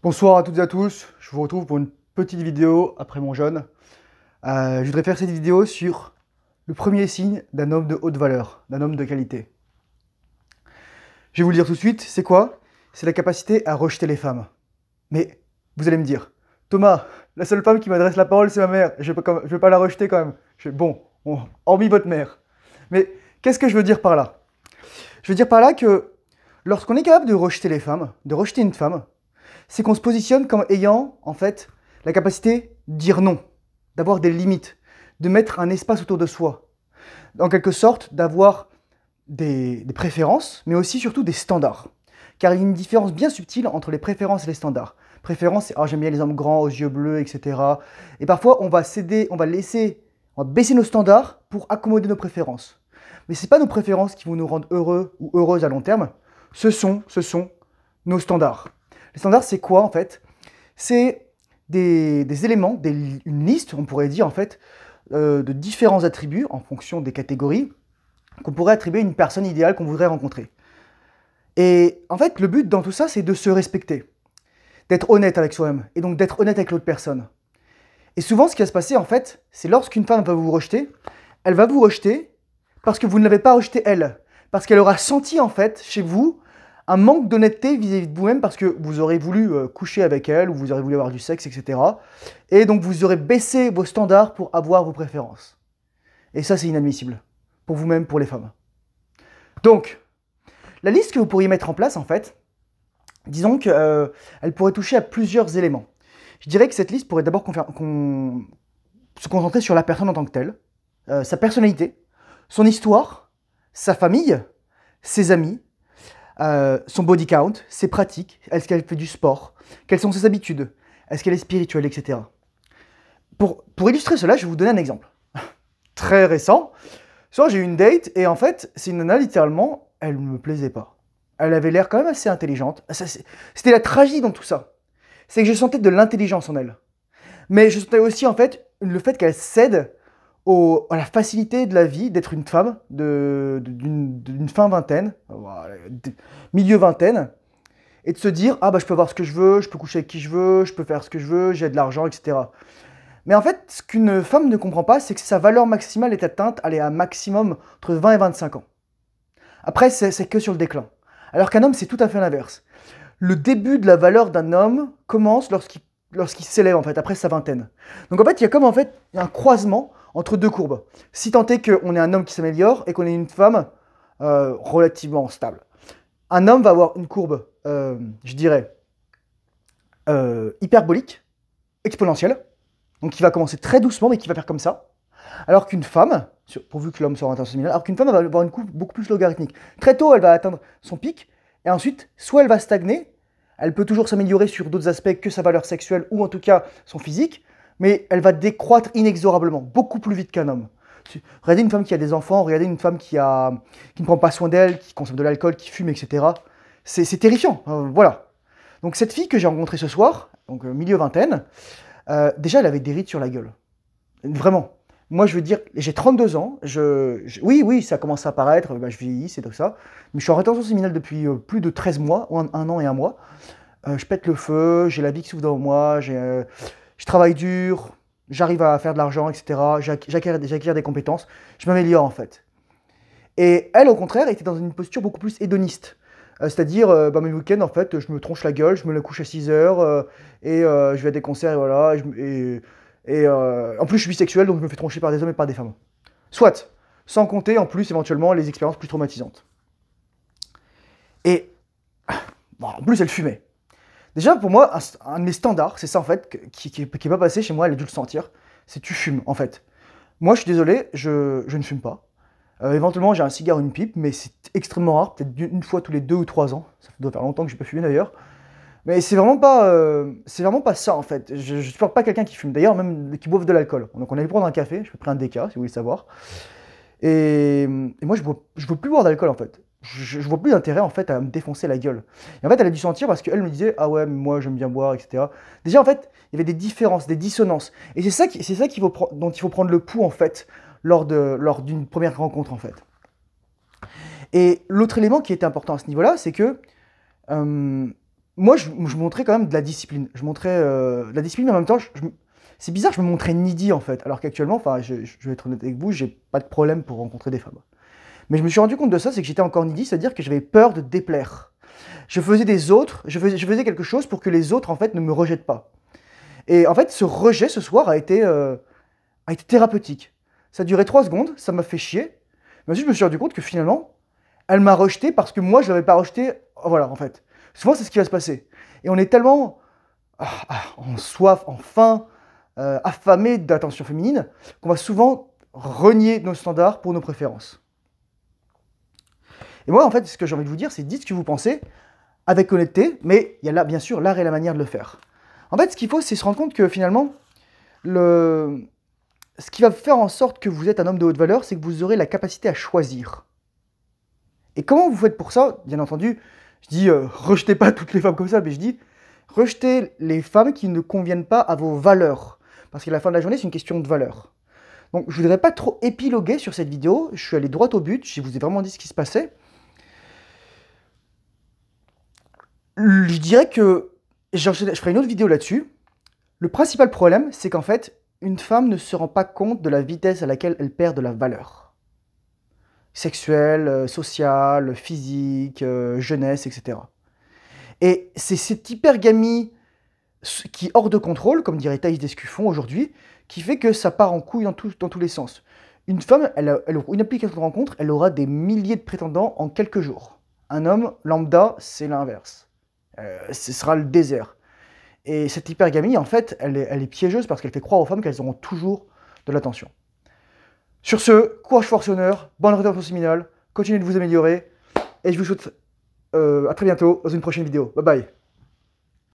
Bonsoir à toutes et à tous, je vous retrouve pour une petite vidéo après mon jeûne. Je voudrais faire cette vidéo sur le premier signe d'un homme de haute valeur, d'un homme de qualité. Je vais vous le dire tout de suite, c'est quoi? C'est la capacité à rejeter les femmes. Mais vous allez me dire, Thomas, la seule femme qui m'adresse la parole c'est ma mère, je vais pas la rejeter quand même. Hormis votre mère. Mais qu'est-ce que je veux dire par là? Je veux dire par là que lorsqu'on est capable de rejeter les femmes, de rejeter une femme, c'est qu'on se positionne comme ayant, en fait, la capacité de dire non, d'avoir des limites, de mettre un espace autour de soi, en quelque sorte d'avoir des préférences, mais aussi surtout des standards. Car il y a une différence bien subtile entre les préférences et les standards. Préférence, c'est j'aime bien les hommes grands, aux yeux bleus, etc. Et parfois, on va céder, on va baisser nos standards pour accommoder nos préférences. Mais ce n'est pas nos préférences qui vont nous rendre heureux ou heureuses à long terme, ce sont nos standards. Les standards, c'est quoi en fait? C'est des éléments, une liste, on pourrait dire en fait, de différents attributs en fonction des catégories qu'on pourrait attribuer à une personne idéale qu'on voudrait rencontrer. Et en fait, le but dans tout ça, c'est de se respecter, d'être honnête avec soi-même, et donc d'être honnête avec l'autre personne. Et souvent, ce qui va se passer en fait, c'est lorsqu'une femme va vous rejeter, elle va vous rejeter parce que vous ne l'avez pas rejetée elle, parce qu'elle aura senti en fait chez vous un manque d'honnêteté vis-à-vis de vous-même parce que vous aurez voulu coucher avec elle ou vous aurez voulu avoir du sexe, etc. Et donc vous aurez baissé vos standards pour avoir vos préférences. Et ça, c'est inadmissible. Pour vous-même, pour les femmes. Donc, la liste que vous pourriez mettre en place, en fait, disons qu'elle pourrait toucher à plusieurs éléments. Je dirais que cette liste pourrait d'abord se concentrer sur la personne en tant que telle, sa personnalité, son histoire, sa famille, ses amis, son body count, ses pratiques, est-ce qu'elle fait du sport, quelles sont ses habitudes, est-ce qu'elle est spirituelle, etc. Pour illustrer cela, je vais vous donner un exemple. Très récent, soit j'ai eu une date et en fait, c'est une nana littéralement, elle ne me plaisait pas. Elle avait l'air quand même assez intelligente. C'était la tragédie dans tout ça. C'est que je sentais de l'intelligence en elle. Mais je sentais aussi en fait le fait qu'elle cède à la facilité de la vie d'être une femme d'une fin vingtaine, milieu vingtaine, et de se dire ah bah je peux avoir ce que je veux, je peux coucher avec qui je veux, je peux faire ce que je veux, j'ai de l'argent, etc. Mais en fait, ce qu'une femme ne comprend pas, c'est que sa valeur maximale est atteinte, elle est à un maximum entre 20 et 25 ans. Après, c'est que sur le déclin. Alors qu'un homme, c'est tout à fait l'inverse. Le début de la valeur d'un homme commence lorsqu'il s'élève en fait, après sa vingtaine. Donc en fait, il y a comme en fait un croisement entre deux courbes. Si tant est qu'on est un homme qui s'améliore et qu'on est une femme relativement stable. Un homme va avoir une courbe, je dirais, hyperbolique, exponentielle, donc qui va commencer très doucement mais qui va faire comme ça. Alors qu'une femme, pourvu que l'homme soit orienté séminal, alors qu'une femme va avoir une courbe beaucoup plus logarithmique. Très tôt, elle va atteindre son pic, et ensuite, soit elle va stagner, elle peut toujours s'améliorer sur d'autres aspects que sa valeur sexuelle, ou en tout cas son physique, mais elle va décroître inexorablement, beaucoup plus vite qu'un homme. Regardez une femme qui a des enfants, regardez une femme qui ne prend pas soin d'elle, qui consomme de l'alcool, qui fume, etc. C'est terrifiant, voilà. Donc cette fille que j'ai rencontrée ce soir, donc milieu vingtaine, déjà elle avait des rides sur la gueule. Vraiment. Moi, je veux dire, j'ai 32 ans, oui, ça commence à apparaître, je vieillis, c'est tout ça, mais je suis en rétention séminale depuis plus de 13 mois, ou un an et un mois. Je pète le feu, j'ai la vie qui s'ouvre dans moi, je travaille dur, j'arrive à faire de l'argent, etc. J'acquiers des compétences, je m'améliore en fait. Et elle, au contraire, était dans une posture beaucoup plus hédoniste. C'est-à-dire, mes week-ends, en fait, je me tronche la gueule, je me la couche à 6 heures, je vais à des concerts, et voilà, en plus, je suis bisexuel, donc je me fais troncher par des hommes et par des femmes. Soit, sans compter, en plus, éventuellement, les expériences plus traumatisantes. Et, bon, en plus, elle fumait. Déjà, pour moi, un de mes standards, c'est ça, en fait, qui est pas passé chez moi, elle a dû le sentir, c'est tu fumes, en fait. Moi, je suis désolé, je ne fume pas. Éventuellement, j'ai un cigare, une pipe, mais c'est extrêmement rare, peut-être une fois tous les 2 ou 3 ans. Ça doit faire longtemps que je n'ai pas fumé, d'ailleurs. Mais c'est vraiment pas ça en fait. Je supporte pas quelqu'un qui fume. D'ailleurs, même qui boive de l'alcool. Donc on allait prendre un café, je peux prendre un déca si vous voulez savoir. Et moi je veux plus boire d'alcool en fait. Je vois plus d'intérêt en fait à me défoncer la gueule. Et en fait elle a dû sentir parce qu'elle me disait ah ouais mais moi j'aime bien boire etc. Déjà en fait il y avait des différences, des dissonances. Et c'est ça dont il faut prendre le pouls en fait lors d'une première rencontre en fait. Et l'autre élément qui était important à ce niveau-là, c'est que moi, je montrais quand même de la discipline. Je montrais de la discipline, mais en même temps, c'est bizarre, je me montrais needy en fait. Alors qu'actuellement, enfin, je vais être honnête avec vous, j'ai pas de problème pour rencontrer des femmes. Mais je me suis rendu compte de ça, c'est que j'étais encore needy, c'est-à-dire que j'avais peur de déplaire. Je faisais je faisais quelque chose pour que les autres en fait ne me rejettent pas. Et en fait, ce rejet ce soir a été thérapeutique. Ça a duré 3 secondes, ça m'a fait chier. Mais ensuite, je me suis rendu compte que finalement, elle m'a rejeté parce que moi, je l'avais pas rejeté. Voilà, en fait. Souvent, c'est ce qui va se passer. Et on est tellement en soif, en faim, affamé d'attention féminine, qu'on va souvent renier nos standards pour nos préférences. Et moi, en fait, ce que j'ai envie de vous dire, c'est dites ce que vous pensez avec honnêteté, mais il y a là, bien sûr, l'art et la manière de le faire. En fait, ce qu'il faut, c'est se rendre compte que finalement, ce qui va faire en sorte que vous êtes un homme de haute valeur, c'est que vous aurez la capacité à choisir. Et comment vous faites pour ça? Bien entendu, je dis rejetez pas toutes les femmes comme ça, mais je dis rejetez les femmes qui ne conviennent pas à vos valeurs. Parce qu'à la fin de la journée, c'est une question de valeur. Donc je ne voudrais pas trop épiloguer sur cette vidéo, je suis allé droit au but, je vous ai vraiment dit ce qui se passait. Je dirais que je ferai une autre vidéo là-dessus. Le principal problème, c'est qu'en fait, une femme ne se rend pas compte de la vitesse à laquelle elle perd de la valeur. Sexuelle, sociale, physique, jeunesse, etc. Et c'est cette hypergamie qui est hors de contrôle, comme dirait Thaïs Descuffon aujourd'hui, qui fait que ça part en couille dans tous les sens. Une femme, elle aura une application de rencontre, elle aura des milliers de prétendants en quelques jours. Un homme lambda, c'est l'inverse. Ce sera le désert. Et cette hypergamie, en fait, elle est piégeuse parce qu'elle fait croire aux femmes qu'elles auront toujours de l'attention. Sur ce, courage force honneur, bonne rétention séminale, continuez de vous améliorer, et je vous souhaite à très bientôt dans une prochaine vidéo. Bye bye.